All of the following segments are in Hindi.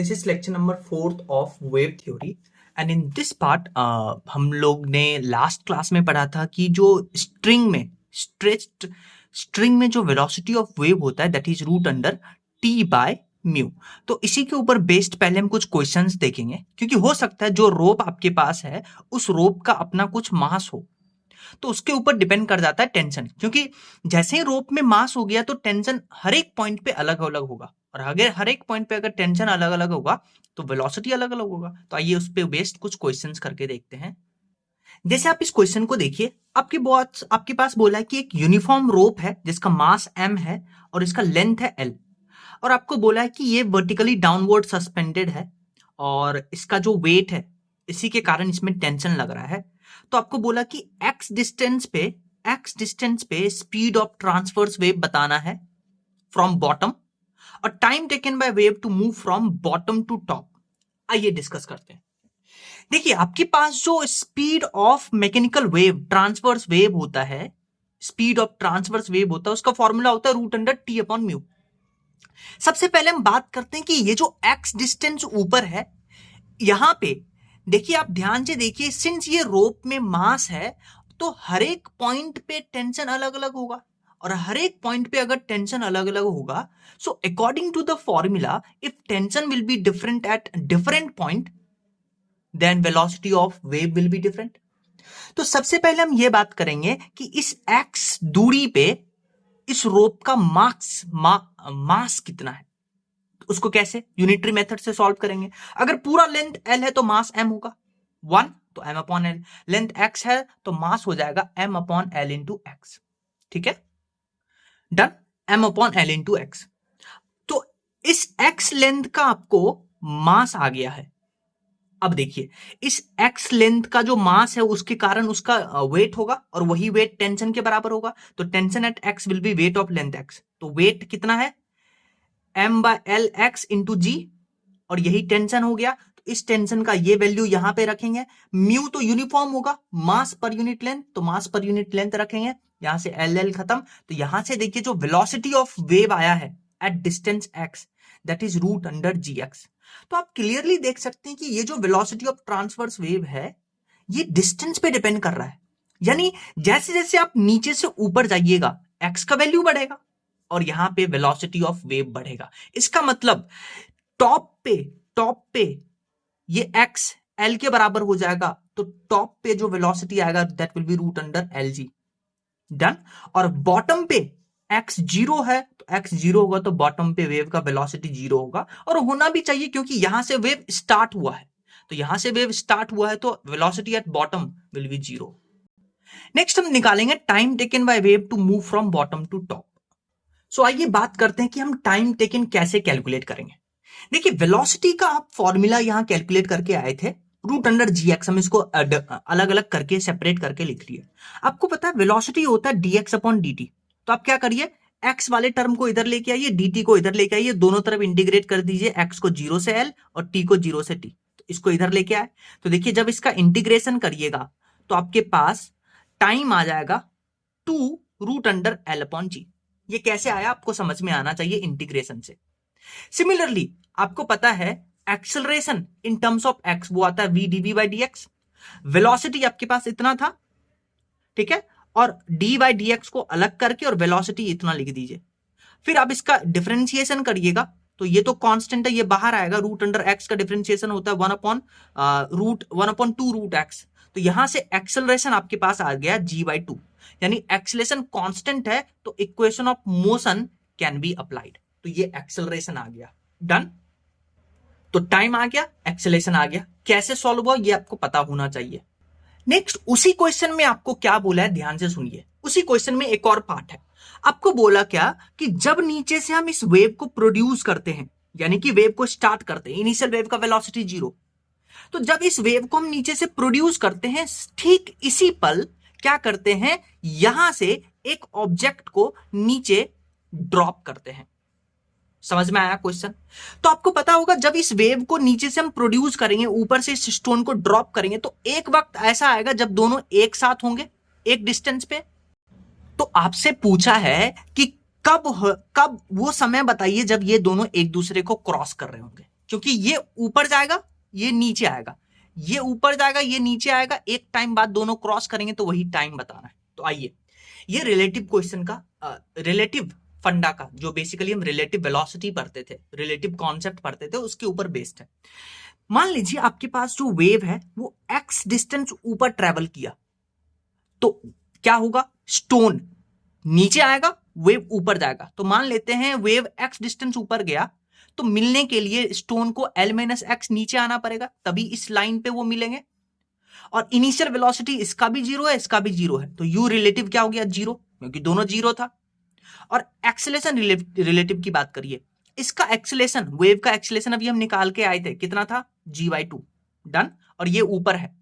This is lecture number 4th of wave theory and in this part हम लोग ने लास्ट क्लास में पढ़ा था कि जो स्ट्रिंग में स्ट्रेच्ड स्ट्रिंग में जो वेलोसिटी ऑफ वेव होता है that is root under T by mu. तो इसी के ऊपर बेस्ड पहले हम कुछ क्वेश्चंस देखेंगे, क्योंकि हो सकता है जो रोप आपके पास है उस रोप का अपना कुछ मास हो तो उसके ऊपर डिपेंड कर जाता है टेंशन, क्योंकि जैसे ही रोप में मास हो गया तो टेंशन हर एक पॉइंट पे अलग अलग होगा और अगर हर एक पॉइंट पे अगर टेंशन अलग अलग होगा तो वेलोसिटी अलग अलग होगा। तो आइए उस पे बेस्ड कुछ क्वेश्चंस करके देखते हैं। जैसे आप इस क्वेश्चन को देखिए, आपके पास बोला है कि एक यूनिफॉर्म रोप है जिसका मास m है और इसका लेंथ है l, और आपको बोला है कि ये वर्टिकली डाउनवर्ड सस्पेंडेड है और इसका जो वेट है इसी के कारण इसमें टेंशन लग रहा है। तो आपको बोला कि x डिस्टेंस पे स्पीड ऑफ ट्रांसवर्स वेव बताना है फ्रॉम बॉटम और time taken by wave to move from bottom to top. आइए डिस्कस करते हैं। देखिए आपके पास जो speed of mechanical wave transverse wave होता है, स्पीड ऑफ ट्रांसवर्स वेव होता है, उसका फॉर्मूला होता है root under T upon mu. सबसे पहले हम बात करते हैं कि ये जो x डिस्टेंस ऊपर है यहां पे देखिए, आप ध्यान से देखिए, सिंस ये रोप में मास है तो हर एक पॉइंट पे टेंशन अलग अलग होगा और हर एक पॉइंट पे अगर टेंशन अलग अलग होगा so according to the formula if tension will be different at different point then velocity of wave will be different. तो सबसे पहले हम ये बात करेंगे कि इस x दूरी पे इस रोप का मास कितना है, उसको कैसे यूनिटरी मेथड से सॉल्व करेंगे। अगर पूरा लेंथ l है तो मास m होगा 1, तो m upon l। Length x है तो मास हो जाएगा m upon l into x। ठीक है, done, m upon l into x। तो इस x लेंथ का आपको मास आ गया है। अब देखिए इस x लेंथ का जो मास है उसके कारण उसका वेट होगा और वही वेट टेंशन के बराबर होगा। तो tension at x will be weight of length x। तो वेट कितना है m by l x into g, और यही टेंशन हो गया। तो इस टेंशन का ये वैल्यू यहां पे रखेंगे। म्यू तो यूनिफॉर्म होगा, मास पर यूनिट लेंथ, तो मास पर यूनिट लेंथ रखेंगे। यहां से एल एल खत्म। तो यहां से देखिए जो वेलोसिटी ऑफ वेव आया है at distance x that is root under g x. तो आप क्लियरली देख सकते हैं कि ये जो वेलोसिटी ऑफ ट्रांसवर्स वेव है ये डिस्टेंस पे डिपेंड कर रहा है, यानी जैसे जैसे आप नीचे से ऊपर जाइएगा x का वैल्यू बढ़ेगा और यहां पे वेलोसिटी ऑफ वेव बढ़ेगा। इसका मतलब टॉप पे ये x l के बराबर हो जाएगा, तो टॉप पे जो वेलोसिटी आएगा that will be root under l g. Done. और बॉटम पे x जीरो है तो x जीरो होगा तो बॉटम पे वेव का वेलोसिटी जीरो होगा, और होना भी चाहिए क्योंकि यहां से वेव स्टार्ट हुआ है। तो यहां से वेव स्टार्ट हुआ है तो velocity at bottom will be zero. Next हम निकालेंगे time taken by wave to move from bottom to top. So आइए बात करते हैं कि हम टाइम टेकन कैसे कैलकुलेट करेंगे। देखिए वेलोसिटी का आप फॉर्मूला यहां कैलकुलेट करके आए थे रूट अंडर जी एक्स। हम इसको अलग अलग करके सेपरेट करके लिख लिए। आपको पता है वेलोसिटी होता है dx अपॉन dt। तो आप क्या करिए, x वाले टर्म को इधर लेके आइए, dt को इधर लेके आइए, दोनों तरफ इंटीग्रेट कर दीजिए, x को 0 से l और t को 0 से t। तो इसको इधर लेके आए तो देखिए जब इसका इंटीग्रेशन करिएगा तो आपके पास टाइम आ जाएगा 2 रूट अंडर l अपॉन जी। ये कैसे आया आपको समझ में आना चाहिए इंटीग्रेशन से। सिमिलरली आपको पता है acceleration in terms of x वो आता है v dv by dx। Velocity आपके पास इतना था, ठीक है, और d बाई dx को अलग करके और वेलोसिटी इतना लिख दीजिए। फिर आप इसका डिफरेंशिएशन करिएगा तो ये तो कांस्टेंट है, ये बाहर आएगा। रूट अंडर x का डिफरेंशिएशन होता है 1/2 रूट x। तो यहां से एक्सेलरेशन आपके पास आ गया g बाई 2, यानी एक्सेलरेशन कांस्टेंट है तो equation of motion can be applied. तो ये एक्सेलरेशन आ गया। डन। तो टाइम आ गया, एक्सेलरेशन आ गया। कैसे सॉल्व हुआ ये आपको पता होना चाहिए। नेक्स्ट उसी क्वेश्चन में आपको क्या बोला है ध्यान से सुनिए। उसी क्वेश्चन में एक और पार्ट है। आपको बोला क्या कि जब नीचे से हम इस वेव को प्रोड्यूस करते हैं, यानी कि वेव को स्टार्ट करते हैं, इनिशियल वेव का वेलोसिटी 0। तो जब इस वेव को हम नीचे से प्रोड्यूस करते हैं ठीक इसी पल क्या करते हैं, यहां से एक ऑब्जेक्ट को नीचे ड्रॉप करते हैं। समझ में आया क्वेश्चन? तो आपको पता होगा जब इस वेव को नीचे से हम प्रोड्यूस करेंगे, ऊपर से इस स्टोन को ड्रॉप करेंगे, तो एक वक्त ऐसा आएगा जब दोनों एक साथ होंगे एक डिस्टेंस पे। तो आपसे पूछा है कि कब वो समय बताइए जब ये दोनों एक दूसरे को क्रॉस कर रहे होंगे। क्योंकि ये ऊपर जाएगा, ये नीचे आएगा, ये ऊपर जाएगा, ये नीचे आएगा, एक टाइम बाद दोनों क्रॉस करेंगे तो वही टाइम बताना है। तो आइए, ये रिलेटिव क्वेश्चन का रिलेटिव फंडा का, जो बेसिकली हम रिलेटिव वेलोसिटी पढ़ते थे, रिलेटिव कॉन्सेप्ट पढ़ते थे, उसके ऊपर बेस्ड है। मान लीजिए आपके पास जो वेव है वो x डिस्टेंस ऊपर ट्रेवल किया, तो क्या होगा, स्टोन नीचे आएगा, वेव ऊपर जाएगा। तो मान लेते हैं वेव x डिस्टेंस ऊपर गया, तो मिलने के लिए स्टोन को l माइनस एक्स नीचे आना पड़ेगा, तभी इस लाइन पे वो मिलेंगे। और इनिशियल वेलोसिटी इसका भी जीरो है, इसका भी जीरो है, तो u रिलेटिव क्या हो गया, जीरो, क्योंकि दोनों जीरो था। और एक्सेलेरेशन रिलेटिव की बात करिए, इसका एक्सेलेरेशन, वेव का एक्सेलेरेशन अभी हम निकाल के आए थे, कितना था, g/2, डन। और ये ऊपर है,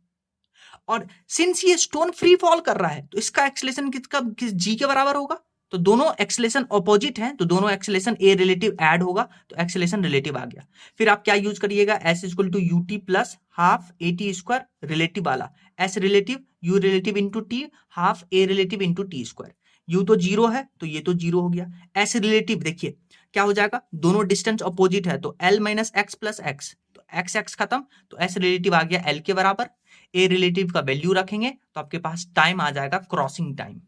और सिंस ये स्टोन फ्री फॉल कर रहा है तो इसका एक्सेलेरेशन किस जी के बराबर होगा, तो दोनों एक्सेलेरेशन ऑपोजिट हैं, तो दोनों एक्सेलेरेशन ए रिलेटिव ऐड होगा, तो एक्सेलेरेशन रिलेटिव आ गया। फिर आप क्या यूज करिएगा, s equal to u t plus half a t square relative वाला, s relative u relative into t half a relative into t square. U तो जीरो है तो ये तो जीरो हो गया। एस रिलेटिव देखिए क्या हो जाएगा, दोनों डिस्टेंस ऑपोजिट है तो L minus x plus x, तो एक्स एक्स खत्म, तो एस रिलेटिव आ गया एल के बराबर। ए रिलेटिव का वैल्यू रखेंगे तो आपके पास टाइम आ जाएगा क्रॉसिंग टाइम।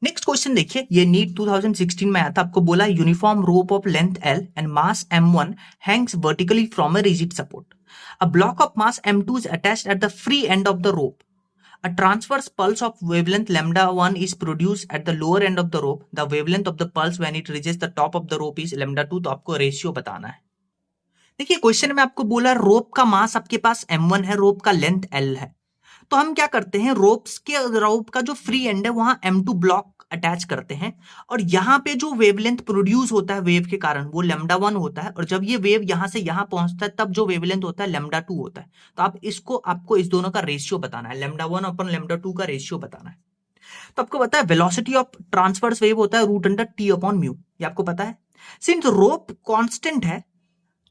नेक्स्ट क्वेश्चन देखिए, ये नीट 2016 में आया था, आपको बोला uniform rope of length L and mass m1 Hanks vertically from a rigid support, a block of mass m2 is attached at the free end of the rope, a transverse pulse of wavelength lambda 1 is produced at the lower end of the rope, the wavelength of the pulse when it reaches the top of the rope is lambda 2। तो आपको रेशियो बताना है। देखिए क्वेश्चन में आपको बोला रोप का मास आपके पास m1 है, रोप का लेंथ l है, तो हम क्या करते हैं, रोप का जो फ्री एंड है वहां m2 ब्लॉक अटैच करते हैं, और यहाँ पे जो वेवलेंथ प्रोड्यूस होता है वेव के कारण वो लैम्डा 1 होता है, और जब ये वेव यहाँ से यहाँ पहुंचता है तब जो वेवलेंथ होता है लैम्डा 2 होता है। तो आपको इस दोनों का रेशियो बताना है, लैम्डा 1 अपन लैम्डा 2 का रेशियो बताना है। तो आपको पता है वेलोसिटी ऑफ ट्रांसवर्स वेव होता है root under T upon mu, ये आपको पता है। सिंस रोप कांस्टेंट है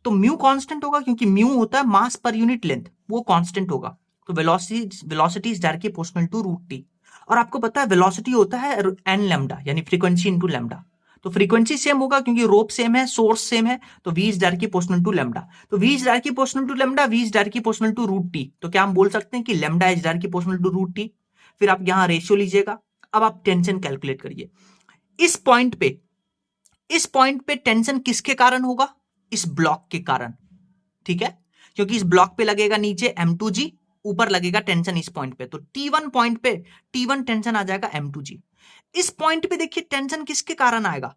तो म्यू कांस्टेंट होगा, क्योंकि म्यू होता है मास पर यूनिट लेंथ, वो कांस्टेंट होगा, तो velocity is directly proportional to root T. और आपको पता है वेलोसिटी होता है एन लैम्डा, यानी फ्रीक्वेंसी इनटू लैम्डा, तो फ्रीक्वेंसी सेम होगा क्योंकि रोप सेम है, सोर्स सेम है, तो v is directly proportional to lambda, तो v is directly proportional to lambda, v is directly proportional to root T, तो क्या हम बोल सकते हैं कि lambda is directly proportional to root T. फिर आप यहां रेशियो लीजिएगा, अब आप टेंशन कैलकुलेट करिए। इस पॉइंट पे टेंशन किसके कारण होगा, इस ब्लॉक के कारण, ठीक है, क्योंकि इस ब्लॉक पे लगेगा नीचे m2g, ऊपर लगेगा टेंशन इस पॉइंट पे, तो T1 पॉइंट पे T1 टेंशन आ जाएगा m2g। इस पॉइंट पे देखिए टेंशन किसके कारण आएगा,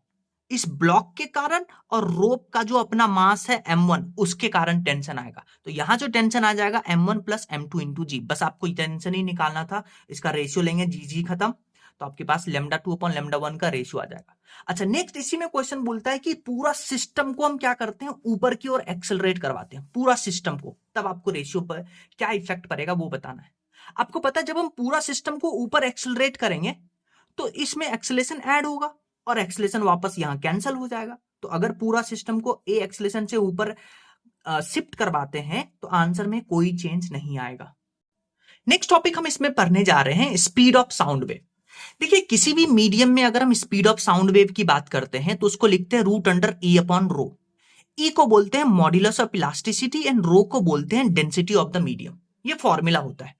इस ब्लॉक के कारण, और रोप का जो अपना मास है m1 उसके कारण टेंशन आएगा। तो यहां जो टेंशन आ जाएगा m1 प्लस m2 इंटू जी, बस आपको टेंशन ही निकालना था, इसका रेशियो लेंगे जी खत्म, तो आपके पास लैम्डा 2 अपॉन लैम्डा 1 का रेशियो आ जाएगा। अच्छा नेक्स्ट इसी में क्वेश्चन बोलता है कि पूरा सिस्टम को हम क्या करते हैं, ऊपर की ओर एक्सेलरेट करवाते हैं पूरा सिस्टम को, तब आपको रेशियो पर क्या इफेक्ट पड़ेगा वो बताना है। आपको पता है जब हम पूरा सिस्टम को ऊपर एक्सेलरेट करेंगे तो इसमें एक्सेलेरेशन ऐड होगा और एक्सेलेरेशन वापस यहां कैंसिल हो जाएगा। तो अगर पूरा सिस्टम को ए एक्सेलेरेशन से ऊपर शिफ्ट करवाते हैं तो आंसर में कोई चेंज नहीं आएगा। नेक्स्ट टॉपिक हम इसमें पढ़ने जा रहे हैं, स्पीड ऑफ साउंड वेव। देखिए किसी भी मीडियम में अगर हम स्पीड ऑफ साउंड वेव की बात करते हैं तो उसको लिखते हैं root under E upon rho. E को बोलते हैं modulus of elasticity and rho को बोलते हैं डेंसिटी ऑफ द मीडियम, ये फॉर्मूला होता है।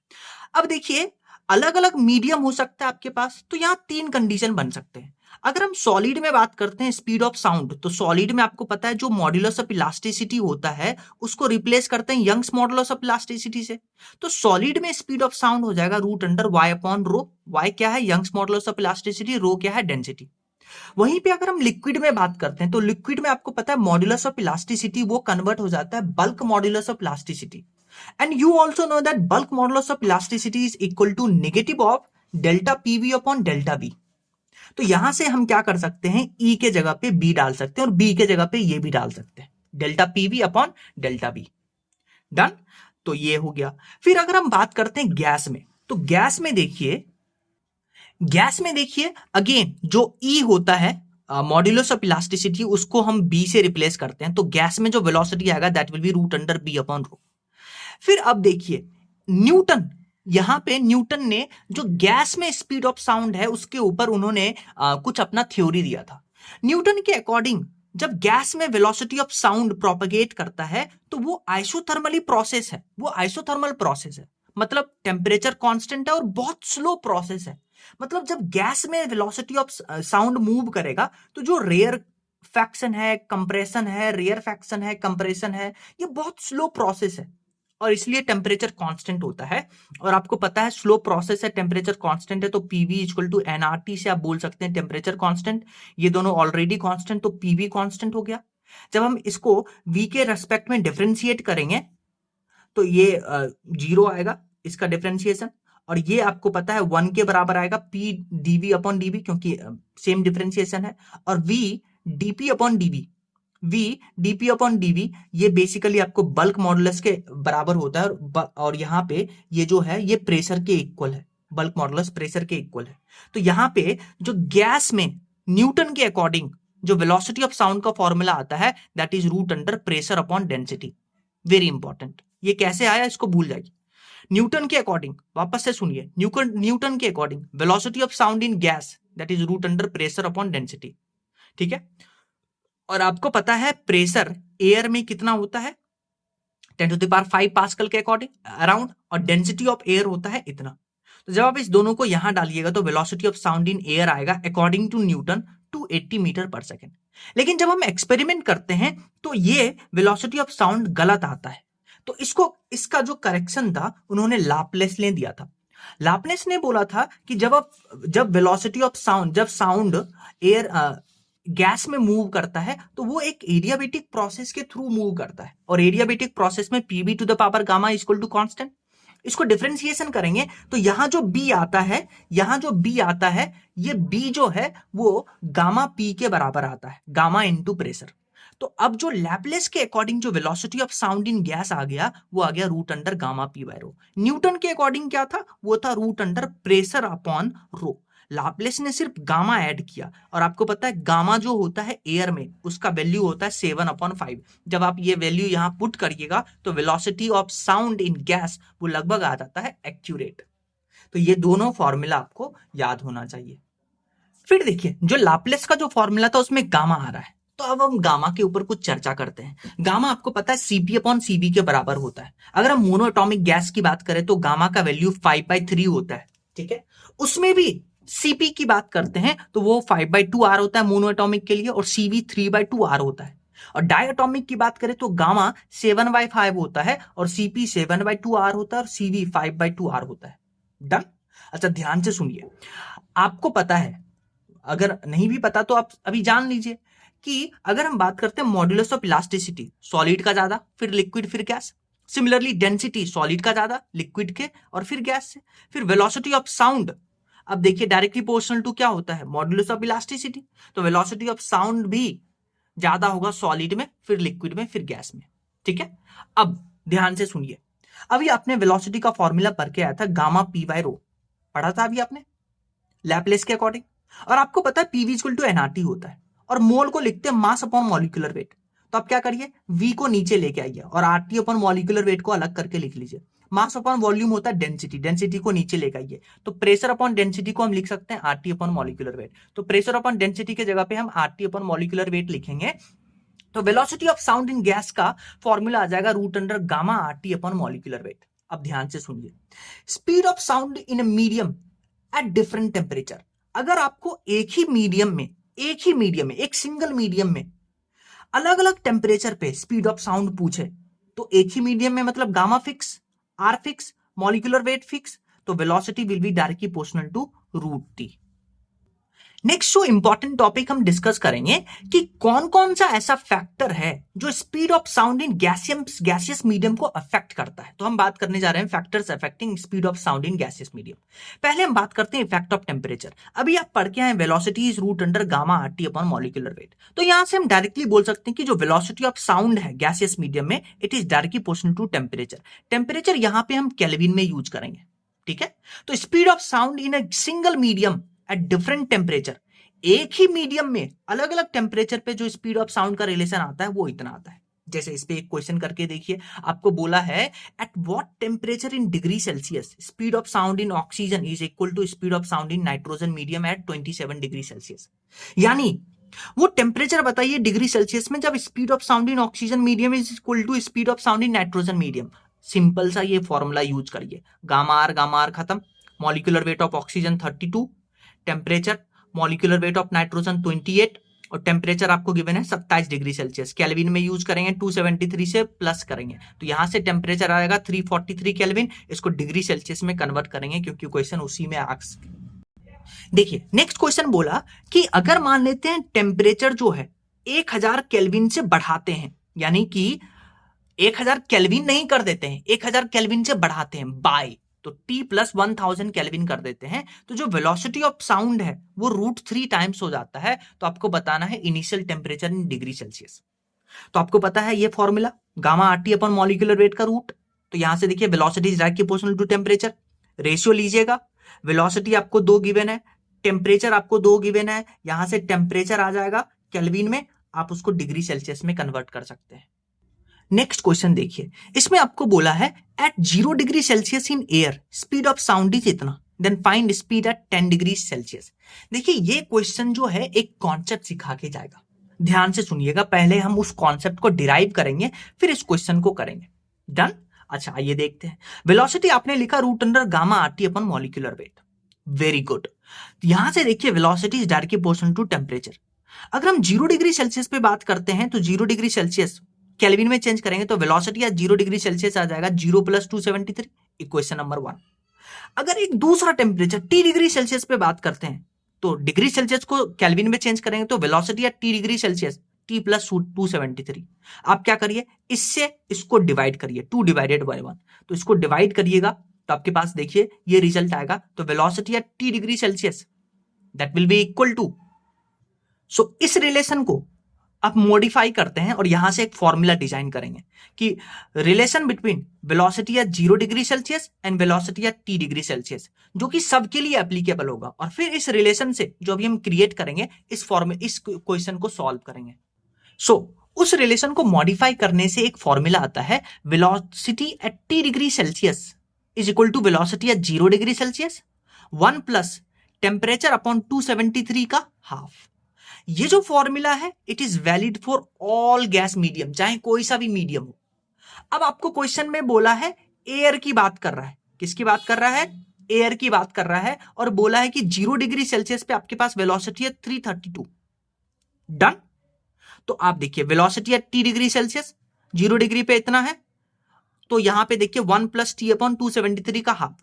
अब देखिए अलग अलग मीडियम हो सकता है आपके पास, तो यहां 3 कंडीशन बन सकते हैं। अगर हम सॉलिड में बात करते हैं स्पीड ऑफ साउंड, तो सॉलिड में आपको पता है जो मॉड्यूलस ऑफ इलास्टिसिटी होता है उसको रिप्लेस करते हैं यंग्स मॉड्यूलस ऑफ इलास्टिसिटी से, तो सॉलिड में स्पीड ऑफ साउंड हो जाएगा root under Y upon rho. Y क्या है, Young's modulus of elasticity, rho क्या है, डेंसिटी। वहीं पे अगर हम लिक्विड में बात करते हैं तो लिक्विड में आपको पता है मॉड्यूलस ऑफ इलास्टिसिटी वो कन्वर्ट हो जाता है bulk modulus of elasticity, and you also know that bulk modulus of elasticity is equal to negative of delta PV upon delta B. तो यहां से हम क्या कर सकते हैं, ई के जगह पे बी डाल सकते हैं और बी के जगह पे ये भी डाल सकते हैं, delta PV upon delta B, done. तो ये हो गया। फिर अगर हम बात करते हैं गैस में, तो गैस में देखिए अगेन जो ई होता है मॉड्यूलस ऑफ इलास्टिसिटी उसको हम बी से रिप्लेस करते हैं, तो गैस में जो वेलोसिटी आएगा that will be root under B upon rho. फिर अब देखिए न्यूटन, यहां पे न्यूटन ने जो गैस में स्पीड ऑफ साउंड है उसके ऊपर उन्होंने कुछ अपना थ्योरी दिया था। न्यूटन के अकॉर्डिंग जब गैस में वेलोसिटी ऑफ साउंड प्रोपगेट करता है तो वो आइसोथर्मली प्रोसेस है, वो आइसोथर्मल प्रोसेस है, मतलब टेम्परेचर कांस्टेंट है और बहुत स्लो प्रोसेस है। मतलब जब गैस में वेलोसिटी ऑफ साउंड मूव करेगा तो जो रेयर फैक्शन है, कंप्रेशन है, रेयर फैक्शन है, कंप्रेशन है, ये बहुत स्लो प्रोसेस है और इसलिए टेम्परेचर कांस्टेंट होता है। और आपको पता है स्लो प्रोसेस है, टेम्परेचर कांस्टेंट है, तो पीवी इक्वल टू एनआरटी से आप बोल सकते हैं टेम्परेचर कांस्टेंट। ये दोनों ऑलरेडी कांस्टेंट, तो पीवी कांस्टेंट हो गया। जब हम इसको वी के रेस्पेक्ट में डिफरेंशिएट करेंगे तो ये 0 आएगा इसका डिफरेंशिएशन, और ये आपको पता है 1 के बराबर आएगा पी डीवी अपॉन डीवी, क्योंकि सेम डिफरेंशिएशन है। और V dP upon dV, V dP upon dV ये बेसिकली आपको बल्क मॉडुलस के बराबर होता है, और यहाँ पे ये जो है ये प्रेशर के इक्वल है, बल्क मॉडुलस प्रेशर के इक्वल है। तो यहाँ पे जो गैस में न्यूटन के अकॉर्डिंग जो वेलोसिटी ऑफ साउंड का फॉर्मूला आता है that is root under pressure upon density. Very important, ये कैसे आया इसको भूल जाइए। न्यूटन के अकॉर्डिंग, वापस से सुनिए, न्यूटन के according velocity of sound in gas that is root under pressure upon density. ठीक है, और आपको पता है प्रेशर एयर में कितना होता है 10⁵ पास्कल के अकॉर्डिंग अराउंड, और डेंसिटी ऑफ एयर होता है इतना। तो जब आप इस दोनों को यहां डालिएगा तो velocity of sound in air आएगा अकॉर्डिंग टू न्यूटन 280 मीटर पर सेकेंड। लेकिन जब हम एक्सपेरिमेंट करते हैं तो ये वेलोसिटी ऑफ साउंड गलत आता है, तो इसका जो करेक्शन था उन्होंने लाप्लेस ने दिया था। लाप्लेस ने बोला था कि जब वेलोसिटी ऑफ साउंड, जब साउंड एयर गैस में मूव करता है तो वो एक एडियाबेटिक प्रोसेस के थ्रू मूव करता है, और एडियाबेटिक प्रोसेस में PV to the power gamma equal to constant. इसको डिफरेंशिएशन करेंगे तो यहां जो बी आता है, ये बी जो है वो गामा पी के बराबर आता है, गामा इनटू प्रेशर। तो अब जो लैपलेस के अकॉर्डिंग जो velocity of sound in gas आ गया वो आ गया root under gamma P by rho. Newton के अकॉर्डिंग क्या था, वो था root under pressure upon rho. Laplace ने सिर्फ गामा ऐड किया, और आपको पता है गामा जो होता है एयर में उसका वैल्यू होता है 7/5। जब आप ये वैल्यू यहां पुट करिएगा तो velocity of sound in gas वो लगभग आ जाता है एक्यूरेट। तो ये दोनों फॉर्मूला आपको याद होना चाहिए। फिर देखिए जो लाप्लेस का जो फॉर्मूला था उसमें गामा आ रहा है, तो अब हम गामा के ऊपर कुछ चर्चा करते हैं। गामा आपको पता है सीपी अपॉन सीबी के बराबर होता है। अगर हम मोनोएटॉमिक गैस की बात करें तो गामा का वैल्यू 5/3 होता है। ठीक है, उसमें भी सीपी की बात करते हैं तो वो 5/2R होता है मोनोएटॉमिक के लिए, और सीवी 3/2R होता है। और डायटॉमिक की बात करें तो गामा 7/5 होता है, और सीपी 7/2R होता है, और सीवी 5/2R होता है। डन। अच्छा ध्यान से सुनिए, आपको पता है, अगर नहीं भी पता तो आप अभी जान लीजिए कि अगर हम बात करते हैं मॉड्यूलस ऑफ इलास्टिसिटी, सॉलिड का ज्यादा फिर लिक्विड फिर गैस। सिमिलरली डेंसिटी सॉलिड का ज्यादा लिक्विड के और फिर गैस से। फिर वेलोसिटी ऑफ साउंड, अब देखिए डायरेक्टली प्रोपोर्शनल टू क्या होता है, मॉड्यूलस ऑफ इलास्टिसिटी। तो वेलोसिटी ऑफ साउंड भी ज्यादा होगा सॉलिड में, फिर लिक्विड में, फिर गैस में। ठीक है, अब ध्यान से सुनिए, अभी आपने वेलोसिटी का फॉर्मूला पढ़ के आया था गामा पी बाय रो, पढ़ा था अभी आपने लैप्लेस के अकॉर्डिंग। और आपको पता है पीवी इक्वल टू एनआरटी होता है, और मोल को लिखते हैं मास अपॉन मॉलिक्यूलर वेट। तो आप क्या करिए, वी को नीचे लेके आइए और आरटी अपॉन मॉलिक्यूलर वेट को अलग करके लिख लीजिए। मास अपॉन वॉल्यूम होता है डेंसिटी, डेंसिटी को नीचे लेके आइए, तो प्रेशर अपॉन डेंसिटी को हम लिख सकते हैं आरटी अपॉन मॉलिक्यूलर वेट। तो प्रेशर अपॉन डेंसिटी के जगह पे हम आरटी अपॉन मॉलिक्यूलर वेट लिखेंगे। तो velocity of sound in gas का फॉर्मूला आ जाएगा root under gamma RT upon molecular weight. अब ध्यान से सुनिए, speed of sound in medium at different temperature. अगर आपको एक ही मीडियम में, एक सिंगल मीडियम में अलग अलग टेम्परेचर पे स्पीड ऑफ साउंड पूछे, तो एक ही मीडियम में मतलब gamma fix, R fix, molecular weight fix, तो velocity will be directly proportional to root T. Next जो इंपॉर्टेंट टॉपिक हम डिस्कस करेंगे कि कौन कौन सा ऐसा फैक्टर है जो speed of sound in gaseous medium को अफेक्ट करता है। तो हम बात करने जा रहे हैं factors affecting speed of sound in gaseous medium. पहले हम बात करते हैं इफेक्ट ऑफ टेम्परेचर। अभी आप पढ़ के आए velocity is root under gamma RT upon molecular weight. तो यहां से हम डायरेक्टली बोल सकते हैं कि जो वेलोसिटी ऑफ साउंड है गैसियस मीडियम में, it is directly proportional to temperature. Temperature यहां पे हम केल्विन में यूज करेंगे। ठीक है, तो speed of sound in a single medium at different temperature, एक ही मीडियम में अलग अलग टेम्परेचर पे जो स्पीड ऑफ साउंड का रिलेशन आता है वो इतना आता है। जैसे इस पे एक क्वेश्चन करके देखिए, आपको बोला है at what temperature in degree Celsius speed of sound in oxygen is equal to speed of sound in nitrogen medium at 27 degree Celsius. यानी वो टेम्परेचर बताइए डिग्री सेल्सियस में जब speed of sound in oxygen medium is equal to speed of sound in nitrogen medium. Simple सा ये फॉर्मूला यूज करिए, गामा आर खत्म, molecular weight of oxygen 32, temperature molecular weight of nitrogen 28 और टेम्परेचर आपको गिवन है 27 डिग्री सेल्सियस। केल्विन में यूज करेंगे 273 से प्लस करेंगे तो यहां से टेम्परेचर आएगा 343 केल्विन। इसको डिग्री सेल्सियस में कन्वर्ट करेंगे क्योंकि क्वेश्चन उसी में आस्क। देखिए नेक्स्ट क्वेश्चन बोला कि अगर मान लेते हैं टेम्परेचर जो है 1000 केल्विन से बढ़ाते हैं, यानी कि 1000 केल्विन नहीं कर देते हैं, 1000 केल्विन से बढ़ाते हैं बाय, तो T प्लस 1000 केल्विन कर देते हैं, तो जो वेलोसिटी ऑफ साउंड है वो √3 टाइम्स हो जाता है। तो आपको बताना है initial temperature in degree Celsius. तो आपको पता है ये formula gamma RT upon molecular weight का रूट। तो यहां से देखिए velocity is directly proportional to temperature, ratio लीजिएगा, वेलोसिटी आपको 2 गिवन है, टेम्परेचर आपको 2 गिवन है, यहां से टेम्परेचर आ जाएगा केल्विन में, आप उसको डिग्री सेल्सियस में कन्वर्ट कर सकते हैं। नेक्स्ट क्वेश्चन देखिए, इसमें आपको बोला है at 0 degree Celsius in air speed of sound is इतना, then find speed at 10 degree Celsius. देखिए ये क्वेश्चन जो है एक कॉन्सेप्ट सिखा के जाएगा, ध्यान से सुनिएगा, पहले हम उस कॉन्सेप्ट को डिराइव करेंगे फिर इस क्वेश्चन को करेंगे। डन। अच्छा आइए देखते हैं, वेलोसिटी आपने लिखा √root gamma RT upon molecular weight, very good. यहां से देखिए velocity is directly proportional to temperature. अगर हम 0 डिग्री सेल्सियस पे बात करते हैं तो 0 डिग्री सेल्सियस केल्विन में चेंज करेंगे तो वेलोसिटी या 0 डिग्री सेल्सियस आ जाएगा 0 + 273, इक्वेशन नंबर 1। अगर एक दूसरा टेम्परेचर T डिग्री सेल्सियस पे बात करते हैं तो डिग्री सेल्सियस को केल्विन में चेंज करेंगे तो वेलोसिटी या T डिग्री सेल्सियस T + 273। आप क्या करिए, इससे इसको डिवाइड करिए, 2 डिवाइडेड बाय 1, तो इसको डिवाइड करिएगा तो आपके पास देखिए ये रिजल्ट आएगा। तो वेलोसिटी या T degree Celsius that will be equal to, so इस रिलेशन को आप मॉडिफाई करते हैं और यहां से एक फॉर्मूला डिजाइन करेंगे कि रिलेशन बिटवीन वेलोसिटी या 0 डिग्री सेल्सियस एंड वेलोसिटी या T डिग्री सेल्सियस, जो कि सबके लिए एप्लीकेबल होगा, और फिर इस रिलेशन से जो अभी हम क्रिएट करेंगे इस क्वेश्चन को सॉल्व करेंगे। सो उस रिलेशन को मॉडिफाई करने से एक फॉर्मूला आता है, velocity at T degree Celsius is equal to velocity at 0 degree Celsius 1 plus temperature upon 273 का हाफ। ये जो फॉर्मूला है it is valid for all gas medium, चाहे कोई सा भी मीडियम हो। अब आपको क्वेश्चन में बोला है एयर की बात कर रहा है, किसकी बात कर रहा है, एयर की बात कर रहा है, और बोला है कि 0 डिग्री सेल्सियस पे आपके पास वेलोसिटी है 332। डन। तो आप देखिए वेलोसिटी है T डिग्री सेल्सियस 0 डिग्री पे इतना है, तो यहां पे देखिए 1 + T/273 का हाफ।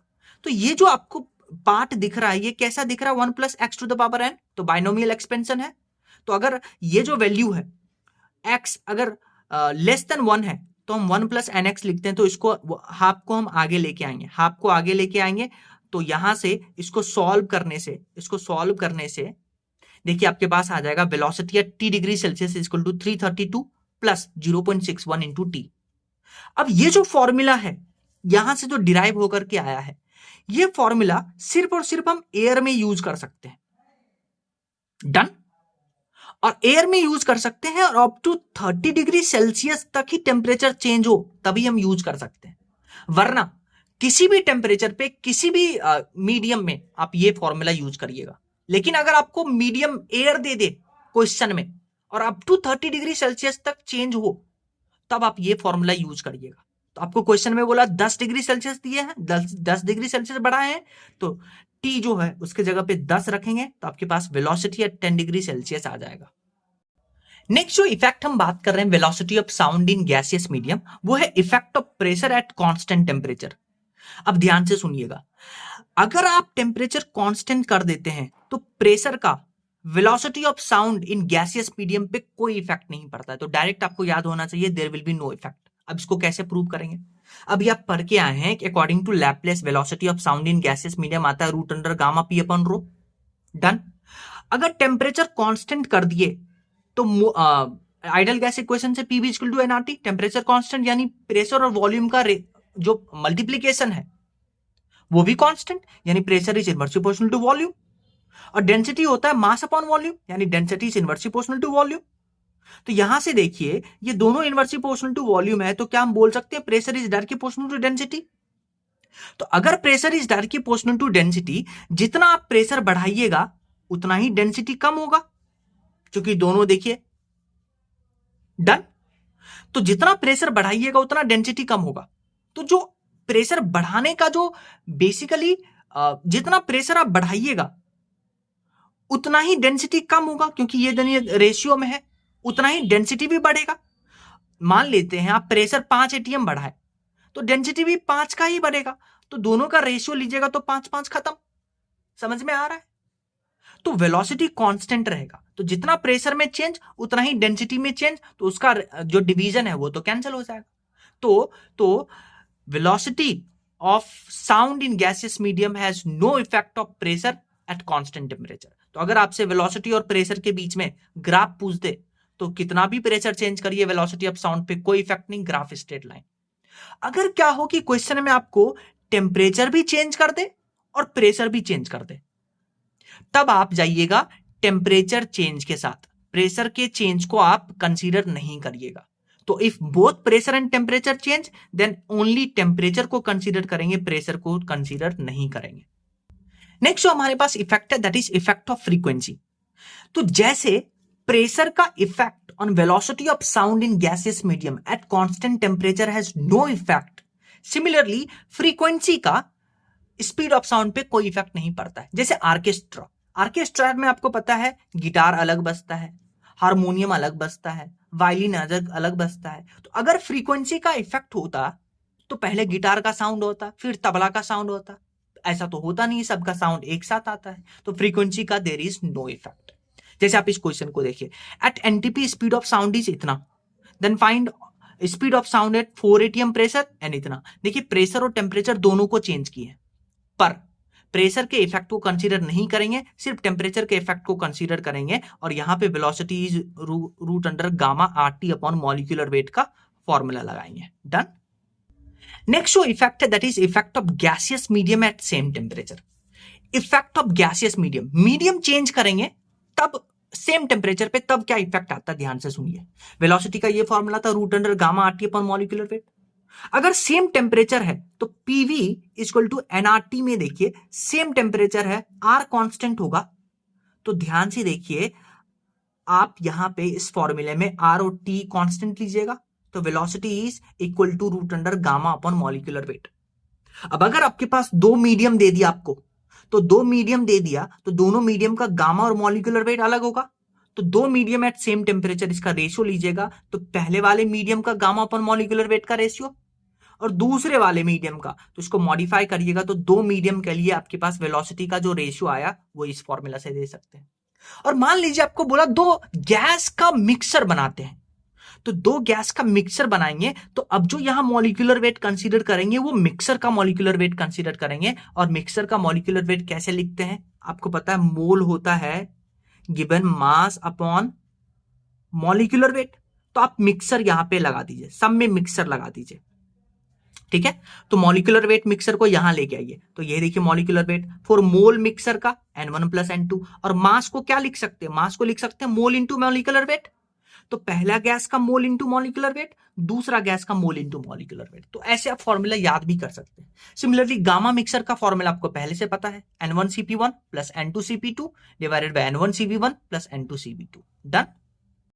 तो ये जो आपको पार्ट दिख रहा है ये कैसा दिख रहा है, 1 + x⁴n, तो बाइनोमियल एक्सपेंशन है। तो अगर ये जो वैल्यू है x अगर लेस देन 1 है तो हम 1 + nx लिखते हैं, तो इसको हाफ को हम आगे लेके आएंगे, हाफ को आगे लेके आएंगे, तो यहां से इसको सॉल्व करने से देखिए आपके पास आ जाएगा velocity at T degree Celsius is equal to 332 + 0.61 × T। अब ये जो फॉर्मूला है यहां से जो डिराइव होकर के आया है, ये फॉर्मूला सिर्फ और सिर्फ हम एयर में यूज कर सकते हैं। डन। और एयर में यूज कर सकते हैं और अप टू 30 डिग्री सेल्सियस तक ही टेम्परेचर चेंज हो तभी हम यूज कर सकते हैं, वरना किसी भी टेम्परेचर पे किसी भी मीडियम में आप ये फॉर्मूला यूज करिएगा। लेकिन अगर आपको मीडियम एयर दे दे क्वेश्चन में और अप टू 30 डिग्री सेल्सियस तक चेंज हो तब आप ये फॉर्मूला यूज करिएगा। तो आपको क्वेश्चन में बोला 10 डिग्री सेल्सियस दिए हैं, 10 डिग्री सेल्सियस बढ़ाए हैं, तो T जो है उसके जगह पे 10 रखेंगे तो आपके पास वेलोसिटी एट 10 डिग्री सेल्सियस आ जाएगा। नेक्स्ट जो इफेक्ट हम बात कर रहे हैं velocity of sound in gaseous medium, वो है effect of pressure at constant temperature. अब ध्यान से सुनिएगा, अगर आप टेम्परेचर कांस्टेंट कर देते हैं तो प्रेशर का velocity of sound in gaseous medium पे कोई इफेक्ट नहीं पड़ता है। तो डायरेक्ट आपको याद होना चाहिए there will be no effect. अब इसको कैसे प्रूव करेंगे, अभी आप पढ़ के आए हैं कि according to Laplace velocity of sound in gaseous medium आता है √Γ p/ρ। डन। अगर टेम्परेचर कांस्टेंट कर दिए तो आइडियल गैस इक्वेशन से P = nRT, टेम्परेचर कांस्टेंट यानी प्रेशर और वॉल्यूम का जो मल्टीप्लीकेशन है वो भी कांस्टेंट, यानी pressure is inversely proportional to volume, और डेंसिटी होता है मास अपॉन वॉल्यूम, यानी density is inversely proportional to volume. तो यहां से देखिए ये दोनों इनवर्सली प्रोपोर्शनल टू वॉल्यूम है, तो क्या हम बोल सकते हैं pressure is directly proportional to density. तो अगर pressure is directly proportional to density, जितना आप प्रेशर बढ़ाइएगा उतना ही डेंसिटी कम होगा, क्योंकि दोनों देखिए डन। तो जितना प्रेशर बढ़ाइएगा उतना डेंसिटी कम होगा। तो जो प्रेशर बढ़ाने का जो बेसिकली जितना प्रेशर आप बढ़ाइएगा उतना ही डेंसिटी कम होगा, क्योंकि ये रेशियो में है, उतना ही डेंसिटी भी बढ़ेगा। मान लेते हैं आप प्रेशर 5 एटीएम बढ़ाए तो डेंसिटी भी 5 का ही बढ़ेगा। तो दोनों का रेशियो लीजिएगा तो 5-5 खत्म। समझ में आ रहा है? तो वेलोसिटी कांस्टेंट रहेगा। तो जितना प्रेशर में चेंज उतना ही डेंसिटी में चेंज, तो उसका जो डिवीजन है वो तो कैंसिल हो जाएगा। तो velocity of sound in gaseous medium has no effect of pressure at constant temperature. तो अगर आपसे वेलोसिटी और प्रेशर के बीच में ग्राफ पूछ दे तो कितना भी प्रेशर चेंज करिए वेलोसिटी ऑफ साउंड पे कोई इफेक्ट नहीं, ग्राफ स्ट्रेट लाइन। अगर क्या हो कि क्वेश्चन में आपको टेम्परेचर भी चेंज कर दे और प्रेशर भी चेंज कर दे, तब आप जाइएगा टेम्परेचर चेंज के साथ, प्रेशर के चेंज को आप कंसीडर नहीं करिएगा। तो if both pressure and temperature change then only temperature को कंसीडर करेंगे, प्रेशर को कंसीडर नहीं करेंगे। नेक्स्ट जो हमारे पास इफेक्ट है that is effect of frequency. तो जैसे प्रेशर का effect on velocity of sound in gaseous medium at constant temperature has no effect, similarly frequency का स्पीड ऑफ साउंड पे कोई इफेक्ट नहीं पड़ता है। जैसे आर्केस्ट्रा में आपको पता है गिटार अलग बजता है, हारमोनियम अलग बजता है, वायलिन अलग बजता है। तो अगर फ्रीक्वेंसी का इफेक्ट होता तो पहले गिटार का साउंड होता फिर तबला का साउंड होता, ऐसा तो होता नहीं, सबका साउंड एक साथ आता है। तो फ्रीक्वेंसी का देयर इज नो इफेक्ट। जैसे आप इस क्वेश्चन को देखिए, at NTP speed of sound is इतना, then find speed of sound at 4 ATM pressure and इतना। देखिए प्रेशर और टेम्परेचर दोनों को चेंज किए, पर प्रेशर के इफेक्ट को कंसीडर नहीं करेंगे, सिर्फ टेम्परेचर के इफेक्ट को कंसीडर करेंगे। और यहां पे velocity is root under gamma RT upon molecular weight का फॉर्मूला लगाएंगे। डन। नेक्स्ट जो इफेक्ट है that is effect of gaseous medium at same temperature. Effect of gaseous medium change करेंगे तब सेम टेम्परेचर पे तब क्या इफेक्ट आता है, ध्यान से सुनिए। वेलोसिटी का ये फॉर्मूला था root under gamma RT upon molecular weight. अगर सेम टेम्परेचर है तो पीवी इक्वल टू एनआरटी में देखिए सेम टेम्परेचर है, आर कांस्टेंट होगा। तो ध्यान से देखिए आप यहां पे इस फॉर्मूले में आर और टी कांस्टेंट लीजिएगा, तो velocity is equal to root under gamma upon molecular weight. अब अगर आपके पास दो मीडियम दे दिया आपको, तो दो मीडियम दे दिया तो दोनों मीडियम का गामा और मॉलिक्यूलर वेट अलग होगा। तो दो मीडियम एट सेम टेम्परेचर, इसका रेशियो लीजिएगा तो पहले वाले मीडियम का गामा अपॉन मॉलिक्यूलर वेट का रेशियो और दूसरे वाले मीडियम का, तो इसको मॉडिफाई करिएगा तो दो मीडियम के लिए आपके पास वेलोसिटी का जो रेशियो आया वो इस फॉर्मूला से दे सकते हैं। और मान लीजिए आपको बोला दो गैस का मिक्सर बनाते हैं, तो दो गैस का मिक्सर बनाएंगे तो अब जो यहां मॉलिक्यूलर वेट कंसीडर करेंगे वो मिक्सर का मॉलिक्यूलर वेट कंसीडर करेंगे। और मिक्सर का मॉलिक्यूलर वेट कैसे लिखते हैं आपको पता है, मोल होता है given mass upon molecular weight. तो आप मिक्सर यहां पे लगा दीजिए, सब में मिक्सर लगा दीजिए, ठीक है। तो मॉलिक्यूलर वेट मिक्सर को यहां लेके आइए, तो ये देखिए molecular weight for mole mixer का N1 प्लस N2। और मास को क्या लिख सकते हैं, मास को लिख सकते हैं मोल इंटू मॉलिक्यूलर वेट। तो पहला गैस का मोल इंटू मॉलिक्यूलर वेट, दूसरा गैस का मोल इंटू मॉलिक्यूलर वेट। तो ऐसे आप फॉर्मूला याद भी कर सकते हैं। सिमिलरली गामा मिक्सर का फॉर्मूला आपको पहले से पता है, N1 CP1 plus N2 CP2 divided by N1 CP1 plus N2 CP2। Done.